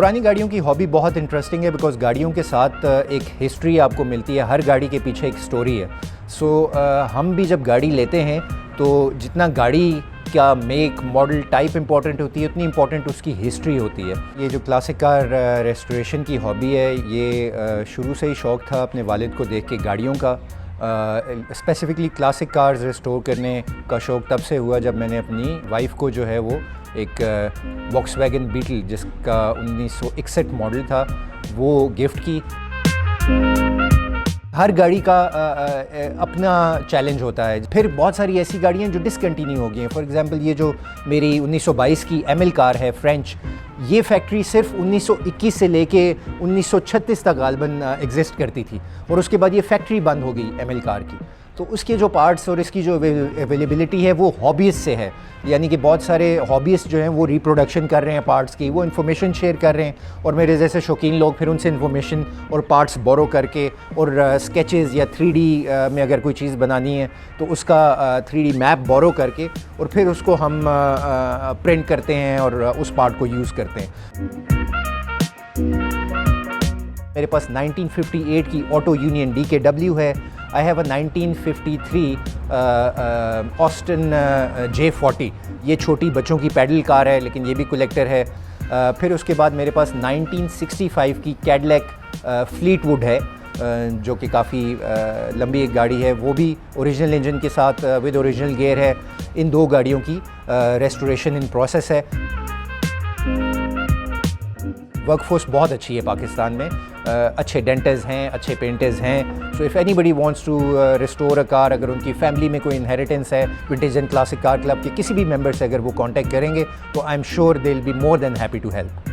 पुरानी गाड़ियों की हॉबी बहुत इंटरेस्टिंग है बिकॉज़ गाड़ियों के साथ एक हिस्ट्री आपको मिलती है, हर गाड़ी के पीछे एक स्टोरी है। हम भी जब गाड़ी लेते हैं तो जितना गाड़ी का मेक मॉडल टाइप इंपॉर्टेंट होती है उतनी इंपॉर्टेंट उसकी हिस्ट्री होती है। ये जो क्लासिक कार रेस्टोरेशन की हॉबी है ये शुरू से ही शौक़ था अपने वालिद को देख के गाड़ियों का। स्पेसिफ़िकली क्लासिक कार्स रिस्टोर करने का शौक़ तब से हुआ जब मैंने अपनी वाइफ़ को जो है वो एक वॉक्सवैगन बीटल जिसका 1961 मॉडल था वो गिफ्ट की। हर गाड़ी का अपना चैलेंज होता है। फिर बहुत सारी ऐसी गाड़ियाँ जो डिसकंटिन्यू हो गई हैं। फॉर एग्ज़ाम्पल ये जो मेरी 1922 की एमएल कार है फ्रेंच, ये फैक्ट्री सिर्फ 1921 से लेके 1936 तक गालबन एग्जिस्ट करती थी और उसके बाद ये फैक्ट्री बंद हो गई एमएल कार की। तो उसके जो पार्ट्स और इसकी जो अवेलेबिलिटी है वो हॉबीज़ से है, यानी कि बहुत सारे हॉबीज़ जो हैं वो रिप्रोडक्शन कर रहे हैं पार्ट्स की, वो इन्फॉर्मेशन शेयर कर रहे हैं और मेरे जैसे शौकीन लोग फिर उनसे इन्फॉर्मेशन और पार्ट्स बोरो करके और स्केचेस या 3D में अगर कोई चीज़ बनानी है तो उसका 3D मैप बोरो करके और फिर उसको हम प्रिंट करते हैं और उस पार्ट को यूज़ करते हैं। मेरे पास 1958 की ऑटो यूनियन DKW है। I have a 1953 Austin J40। ये छोटी बच्चों की पैडल कार है लेकिन ये भी कलेक्टर है। फिर उसके बाद मेरे पास 1965 की कैडिलैक फ्लीटवुड है जो कि काफ़ी लंबी एक गाड़ी है, वो भी ओरिजिनल इंजन के साथ विद ओरिजिनल गियर है। इन दो गाड़ियों की रेस्टोरेशन इन प्रोसेस है। वर्कफोर्स बहुत अच्छी है पाकिस्तान में, अच्छे डेंटर्स हैं, अच्छे पेंटर्स हैं। So if anybody wants to restore a car, अगर उनकी फैमिली में कोई इनहेरिटेंस है vintage and classic car club के किसी भी मेंबर से अगर वो कांटेक्ट करेंगे तो I am sure they will be more than happy to help.